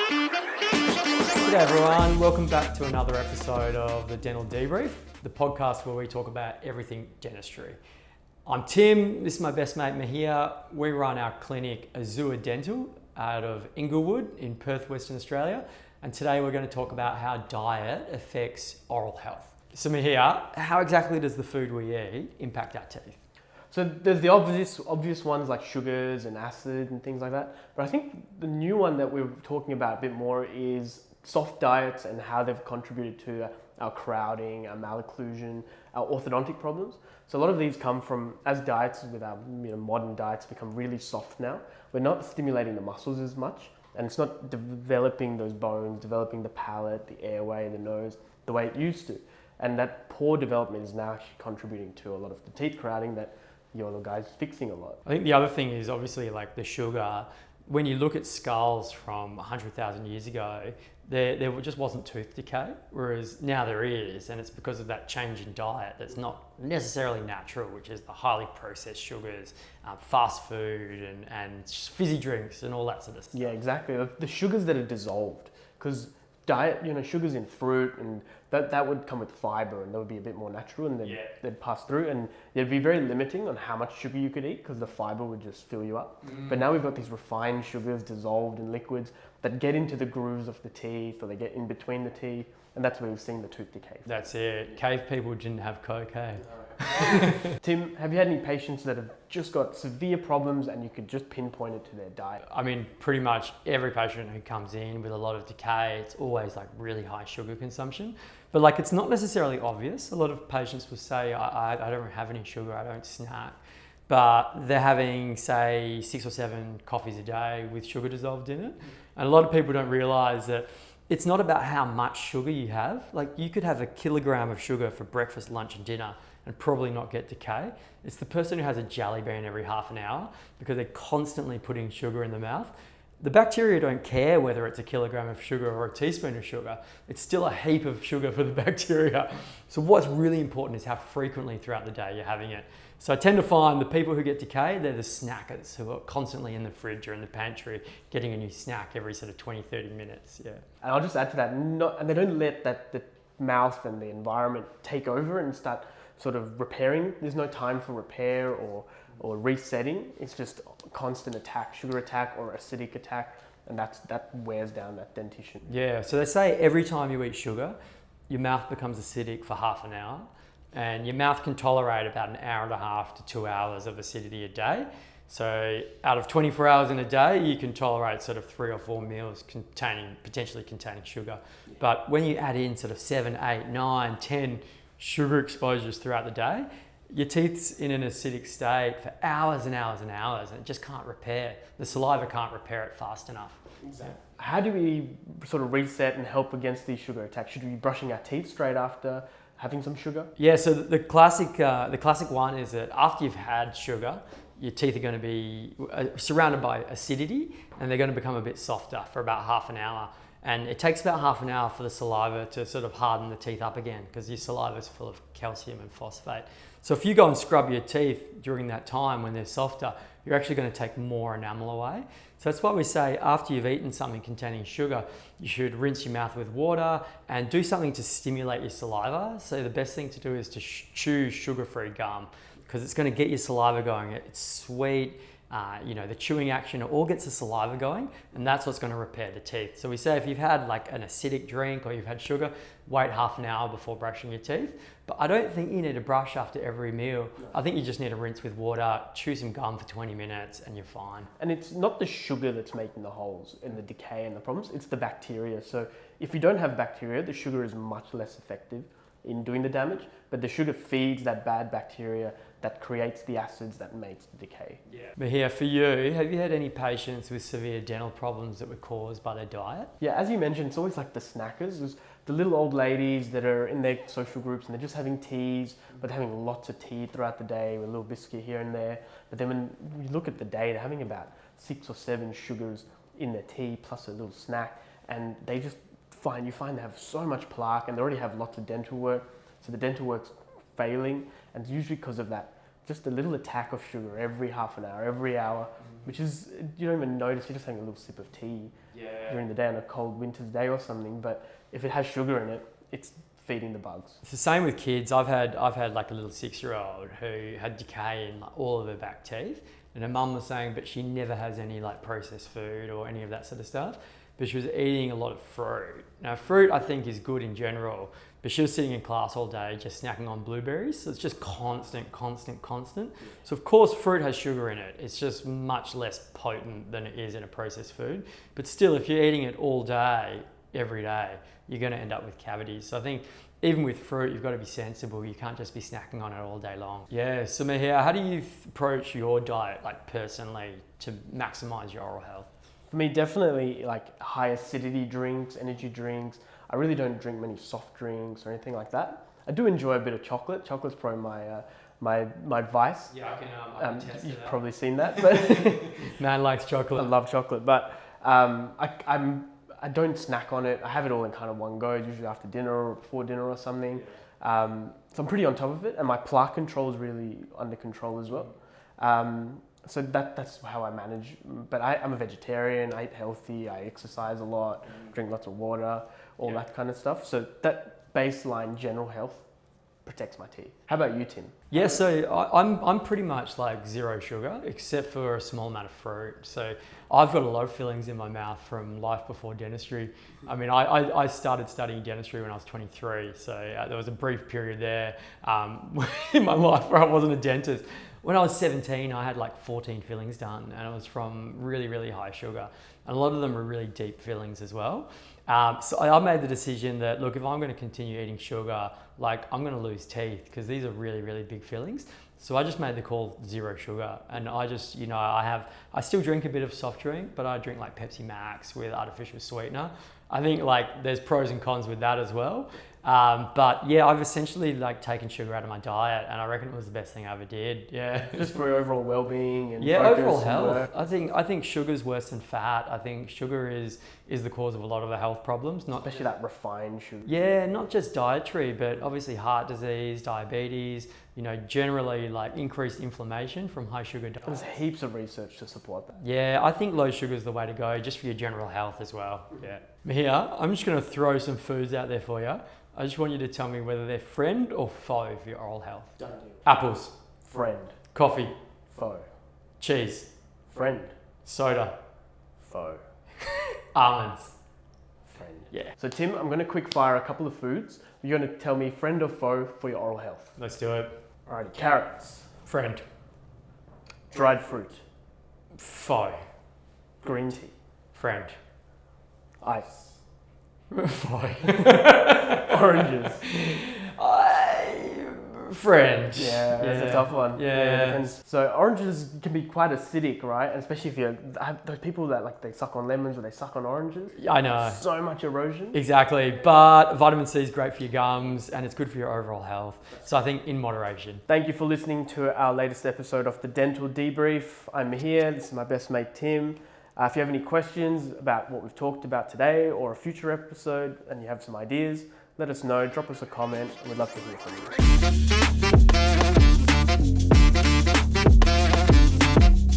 G'day everyone, welcome back to another episode of the Dental Debrief, the podcast where we talk about everything dentistry. I'm Tim, this is my best mate Maheer. We run our clinic Azure Dental out of Inglewood in Perth, Western Australia, and today we're going to talk about how diet affects oral health. So Maheer, how exactly does the food we eat impact our teeth? So there's the obvious ones like sugars and acid and things like that. But I think the new one that we're talking about a bit more is soft diets and how they've contributed to our crowding, our malocclusion, our orthodontic problems. So a lot of these come from, as diets with our modern diets become really soft now, we're not stimulating the muscles as much, and it's not developing those bones, developing the palate, the airway, the nose, the way it used to. And that poor development is now actually contributing to a lot of the teeth crowding that your little guy's fixing a lot. I think the other thing is obviously like the sugar. When you look at skulls from 100,000 years ago, there just wasn't tooth decay, whereas now there is, and it's because of that change in diet that's not necessarily natural, which is the highly processed sugars, fast food, and fizzy drinks and all that sort of stuff. Yeah, exactly. The sugars that are dissolved, because diet, sugars in fruit, and that would come with fiber, and that would be a bit more natural, and they'd pass through, and it'd be very limiting on how much sugar you could eat because the fiber would just fill you up. But now we've got these refined sugars dissolved in liquids that get into the grooves of the teeth, or they get in between the teeth, and that's where we've seen the tooth decay. That's it. Cave people didn't have Coke, eh? Tim, have you had any patients that have just got severe problems and you could just pinpoint it to their diet? I mean, pretty much every patient who comes in with a lot of decay, it's always like really high sugar consumption. But like, it's not necessarily obvious. A lot of patients will say, I don't have any sugar, I don't snack. But they're having, say, 6 or 7 coffees a day with sugar dissolved in it. And a lot of people don't realize that it's not about how much sugar you have. Like, you could have a kilogram of sugar for breakfast, lunch, and dinner and probably not get decay. It's the person who has a jelly bean every half an hour because they're constantly putting sugar in the mouth. The bacteria don't care whether it's a kilogram of sugar or a teaspoon of sugar. It's still a heap of sugar for the bacteria. So what's really important is how frequently throughout the day you're having it. So I tend to find the people who get decay, they're the snackers who are constantly in the fridge or in the pantry getting a new snack every sort of 20, 30 minutes. Yeah. And I'll just add to that, and they don't let the mouth and the environment take over and start sort of repairing. There's no time for repair or resetting. It's just constant attack, sugar attack or acidic attack, and that wears down that dentition. Yeah, so they say every time you eat sugar, your mouth becomes acidic for half an hour, and your mouth can tolerate about an hour and a half to 2 hours of acidity a day. So out of 24 hours in a day, you can tolerate sort of 3 or 4 meals potentially containing sugar. But when you add in sort of 7, 8, 9, 10 sugar exposures throughout the day, your teeth's in an acidic state for hours and hours and hours, and it just can't repair. The saliva can't repair it fast enough. Exactly. How do we sort of reset and help against these sugar attacks? Should we be brushing our teeth straight after having some sugar? Yeah, so the classic one is that after you've had sugar, your teeth are going to be surrounded by acidity, and they're going to become a bit softer for about half an hour. And it takes about half an hour for the saliva to sort of harden the teeth up again because your saliva is full of calcium and phosphate. So if you go and scrub your teeth during that time when they're softer, you're actually going to take more enamel away. So that's why we say after you've eaten something containing sugar, you should rinse your mouth with water and do something to stimulate your saliva. So the best thing to do is to chew sugar-free gum because it's going to get your saliva going. It's sweet. The chewing action, it all gets the saliva going, and that's what's going to repair the teeth. So we say if you've had like an acidic drink or you've had sugar, wait half an hour before brushing your teeth. But I don't think you need to brush after every meal. I think you just need to rinse with water, chew some gum for 20 minutes, and you're fine. And it's not the sugar that's making the holes and the decay and the problems, it's the bacteria. So if you don't have bacteria, the sugar is much less effective in doing the damage, but the sugar feeds that bad bacteria that creates the acids that makes the decay. Yeah. But here for you, have you had any patients with severe dental problems that were caused by their diet? Yeah, as you mentioned, it's always like the snackers. There's the little old ladies that are in their social groups and they're just having teas, but they're having lots of tea throughout the day with a little biscuit here and there. But then when you look at the day, they're having about 6 or 7 sugars in their tea plus a little snack, and they just find they have so much plaque and they already have lots of dental work. So the dental work's failing, and it's usually because of that just a little attack of sugar every half an hour, every hour, which is, you don't even notice, you're just having a little sip of tea during the day on a cold winter's day or something. But if it has sugar in it, it's feeding the bugs. It's the same with kids. I've had like a little 6-year-old who had decay in like all of her back teeth, and her mum was saying, but she never has any like processed food or any of that sort of stuff. But she was eating a lot of fruit. Now, fruit I think is good in general, but she was sitting in class all day just snacking on blueberries. So it's just constant. So of course fruit has sugar in it. It's just much less potent than it is in a processed food. But still, if you're eating it all day, every day, you're going to end up with cavities. So I think even with fruit, you've got to be sensible. You can't just be snacking on it all day long. Yeah, so Maheer, how do you approach your diet, like personally, to maximize your oral health? For me, definitely like high acidity drinks, energy drinks. I really don't drink many soft drinks or anything like that. I do enjoy a bit of chocolate. Chocolate's probably my vice. Yeah, I can attest to You've that. probably seen that, but Man likes I chocolate. love chocolate. But I don't snack on it. I have it all in kind of one go, usually after dinner or before dinner or something. So I'm pretty on top of it, and my plaque control is really under control as well. So that's how I manage. But I'm a vegetarian. I eat healthy. I exercise a lot. Drink lots of water. All that kind of stuff. So that baseline general health protects my teeth. How about you, Tim? Yeah, so I'm pretty much like zero sugar, except for a small amount of fruit. So I've got a lot of fillings in my mouth from life before dentistry. I mean, I started studying dentistry when I was 23. So there was a brief period there in my life where I wasn't a dentist. When I was 17, I had like 14 fillings done, and it was from really, really high sugar. And a lot of them were really deep fillings as well. So I made the decision that, look, if I'm going to continue eating sugar, like I'm going to lose teeth because these are really, really big fillings. So I just made the call zero sugar. And I just, I still drink a bit of soft drink, but I drink like Pepsi Max with artificial sweetener. I think like there's pros and cons with that as well. But yeah, I've essentially like taken sugar out of my diet, and I reckon it was the best thing I ever did. Yeah. Just for your overall well-being and yeah, focus overall and health. work. I think sugar's worse than fat. I think sugar is the cause of a lot of the health problems. Not Especially that refined sugar. yeah, not just dietary, but obviously heart disease, diabetes. Generally like increased inflammation from high sugar diet. There's heaps of research to support that. Yeah, I think low sugar is the way to go, just for your general health as well. Yeah. Here, I'm just going to throw some foods out there for you. I just want you to tell me whether they're friend or foe for your oral health. Done deal. Apples, Friend. coffee, Foe. cheese, Friend. soda, Foe. almonds. Friend. Yeah. So Tim, I'm going to quick fire a couple of foods. You're going to tell me friend or foe for your oral health. Let's do it. Alrighty. Carrots. Friend. Dried fruit. Foe. Green tea. Friend. Ice. Foe. Oranges. Friend. Yeah, that's a tough one. Yeah. It depends. So oranges can be quite acidic, right? And especially if you have those people that like they suck on lemons or they suck on oranges. I know. So much erosion. Exactly. But vitamin C is great for your gums and it's good for your overall health. So I think in moderation. Thank you for listening to our latest episode of the Dental Debrief. I'm Maheer. This is my best mate, Tim. If you have any questions about what we've talked about today or a future episode and you have some ideas, let us know. Drop us a comment. We'd love to hear from you.